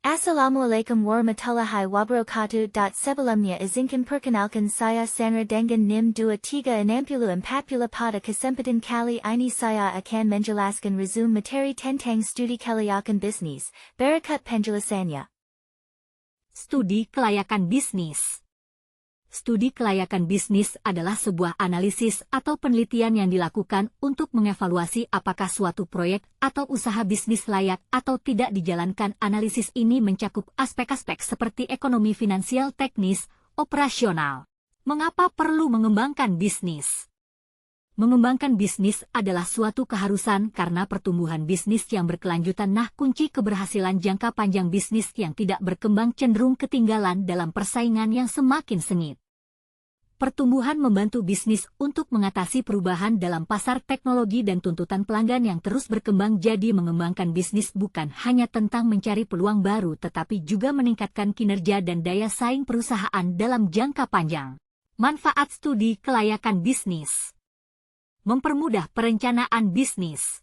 Assalamualaikum warahmatullahi wabarakatuh. Sebelumnya izinkan perkenalkan saya Sandra dengan NIM 2364 pada kesempatan kali ini saya akan menjelaskan resume materi tentang studi kelayakan bisnis. Berikut penjelasannya. Studi kelayakan bisnis. Studi kelayakan bisnis adalah sebuah analisis atau penelitian yang dilakukan untuk mengevaluasi apakah suatu proyek atau usaha bisnis layak atau tidak dijalankan. Analisis ini mencakup aspek-aspek seperti ekonomi, finansial, teknis, operasional. Mengapa perlu mengembangkan bisnis? Mengembangkan bisnis adalah suatu keharusan karena pertumbuhan bisnis yang berkelanjutan. Kunci keberhasilan jangka panjang bisnis yang tidak berkembang cenderung ketinggalan dalam persaingan yang semakin sengit. Pertumbuhan membantu bisnis untuk mengatasi perubahan dalam pasar teknologi dan tuntutan pelanggan yang terus berkembang. Jadi mengembangkan bisnis bukan hanya tentang mencari peluang baru tetapi juga meningkatkan kinerja dan daya saing perusahaan dalam jangka panjang. Manfaat studi kelayakan bisnis. Mempermudah perencanaan bisnis.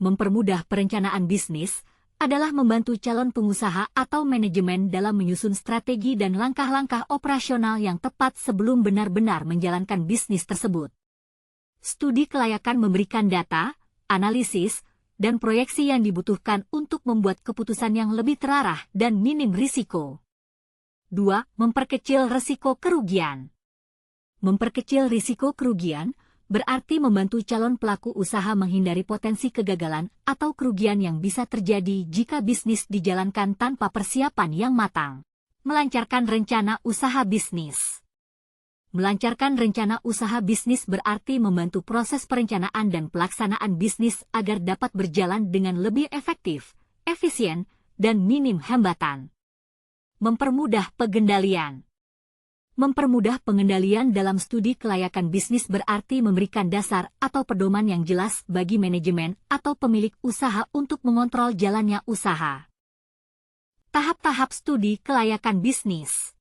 Mempermudah perencanaan bisnis adalah membantu calon pengusaha atau manajemen dalam menyusun strategi dan langkah-langkah operasional yang tepat sebelum benar-benar menjalankan bisnis tersebut. Studi kelayakan memberikan data, analisis, dan proyeksi yang dibutuhkan untuk membuat keputusan yang lebih terarah dan minim risiko. 2. Memperkecil risiko kerugian. Memperkecil risiko kerugian berarti membantu calon pelaku usaha menghindari potensi kegagalan atau kerugian yang bisa terjadi jika bisnis dijalankan tanpa persiapan yang matang. Melancarkan rencana usaha bisnis. Melancarkan rencana usaha bisnis berarti membantu proses perencanaan dan pelaksanaan bisnis agar dapat berjalan dengan lebih efektif, efisien, dan minim hambatan. Mempermudah pengendalian. Mempermudah pengendalian dalam studi kelayakan bisnis berarti memberikan dasar atau pedoman yang jelas bagi manajemen atau pemilik usaha untuk mengontrol jalannya usaha. Tahap-tahap studi kelayakan bisnis.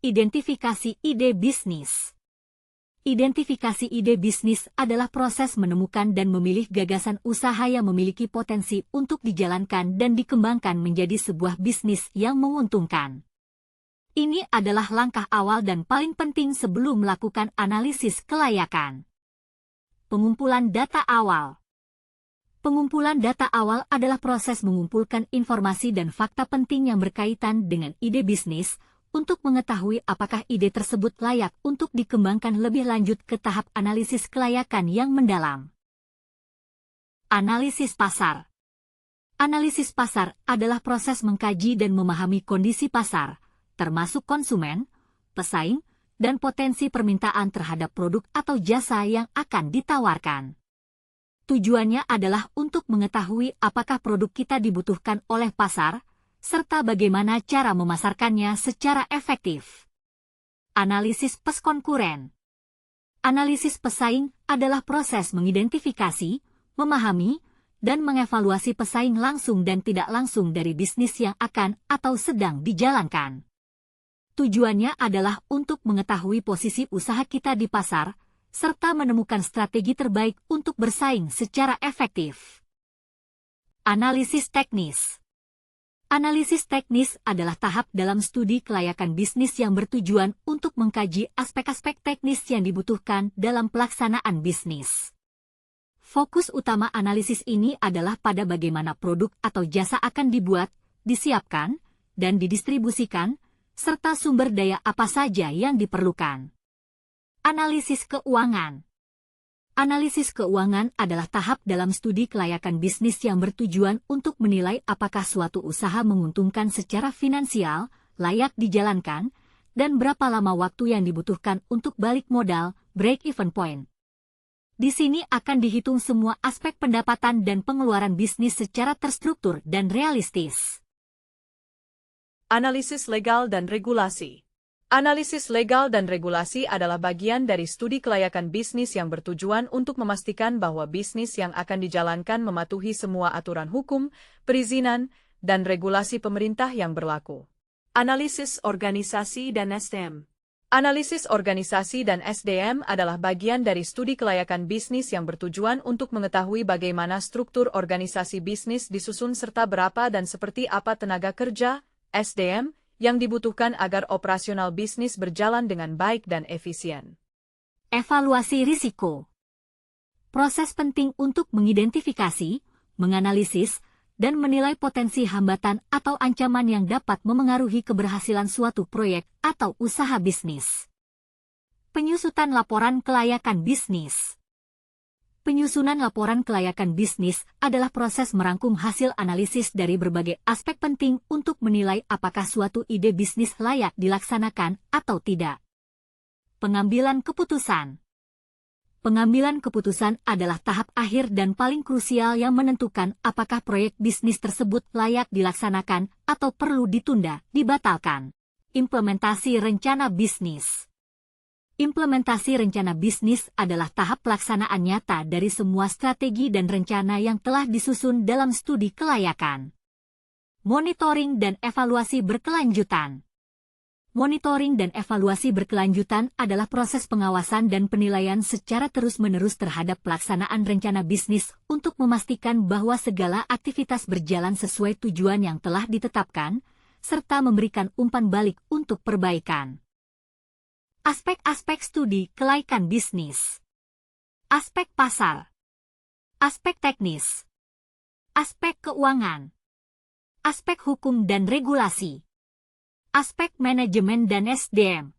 Identifikasi ide bisnis. Identifikasi ide bisnis adalah proses menemukan dan memilih gagasan usaha yang memiliki potensi untuk dijalankan dan dikembangkan menjadi sebuah bisnis yang menguntungkan. Ini adalah langkah awal dan paling penting sebelum melakukan analisis kelayakan. Pengumpulan data awal. Pengumpulan data awal adalah proses mengumpulkan informasi dan fakta penting yang berkaitan dengan ide bisnis untuk mengetahui apakah ide tersebut layak untuk dikembangkan lebih lanjut ke tahap analisis kelayakan yang mendalam. Analisis pasar. Analisis pasar adalah proses mengkaji dan memahami kondisi pasar, termasuk konsumen, pesaing, dan potensi permintaan terhadap produk atau jasa yang akan ditawarkan. Tujuannya adalah untuk mengetahui apakah produk kita dibutuhkan oleh pasar, serta bagaimana cara memasarkannya secara efektif. Analisis peskonkuren. Analisis pesaing adalah proses mengidentifikasi, memahami, dan mengevaluasi pesaing langsung dan tidak langsung dari bisnis yang akan atau sedang dijalankan. Tujuannya adalah untuk mengetahui posisi usaha kita di pasar, serta menemukan strategi terbaik untuk bersaing secara efektif. Analisis teknis. Analisis teknis adalah tahap dalam studi kelayakan bisnis yang bertujuan untuk mengkaji aspek-aspek teknis yang dibutuhkan dalam pelaksanaan bisnis. Fokus utama analisis ini adalah pada bagaimana produk atau jasa akan dibuat, disiapkan, dan didistribusikan, serta sumber daya apa saja yang diperlukan. Analisis keuangan. Analisis keuangan adalah tahap dalam studi kelayakan bisnis yang bertujuan untuk menilai apakah suatu usaha menguntungkan secara finansial, layak dijalankan, dan berapa lama waktu yang dibutuhkan untuk balik modal, break-even point. Di sini akan dihitung semua aspek pendapatan dan pengeluaran bisnis secara terstruktur dan realistis. Analisis legal dan regulasi. Analisis legal dan regulasi adalah bagian dari studi kelayakan bisnis yang bertujuan untuk memastikan bahwa bisnis yang akan dijalankan mematuhi semua aturan hukum, perizinan, dan regulasi pemerintah yang berlaku. Analisis organisasi dan SDM. Analisis organisasi dan SDM adalah bagian dari studi kelayakan bisnis yang bertujuan untuk mengetahui bagaimana struktur organisasi bisnis disusun serta berapa dan seperti apa tenaga kerja, SDM, yang dibutuhkan agar operasional bisnis berjalan dengan baik dan efisien. Evaluasi risiko. Proses penting untuk mengidentifikasi, menganalisis, dan menilai potensi hambatan atau ancaman yang dapat memengaruhi keberhasilan suatu proyek atau usaha bisnis. Penyusunan laporan kelayakan bisnis. Penyusunan laporan kelayakan bisnis adalah proses merangkum hasil analisis dari berbagai aspek penting untuk menilai apakah suatu ide bisnis layak dilaksanakan atau tidak. Pengambilan keputusan. Pengambilan keputusan adalah tahap akhir dan paling krusial yang menentukan apakah proyek bisnis tersebut layak dilaksanakan atau perlu ditunda, dibatalkan. Implementasi rencana bisnis. Implementasi rencana bisnis adalah tahap pelaksanaan nyata dari semua strategi dan rencana yang telah disusun dalam studi kelayakan. Monitoring dan evaluasi berkelanjutan. Monitoring dan evaluasi berkelanjutan adalah proses pengawasan dan penilaian secara terus-menerus terhadap pelaksanaan rencana bisnis untuk memastikan bahwa segala aktivitas berjalan sesuai tujuan yang telah ditetapkan, serta memberikan umpan balik untuk perbaikan. Aspek-aspek studi kelayakan bisnis. Aspek pasar. Aspek teknis. Aspek keuangan. Aspek hukum dan regulasi. Aspek manajemen dan SDM,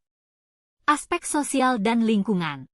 aspek sosial dan lingkungan.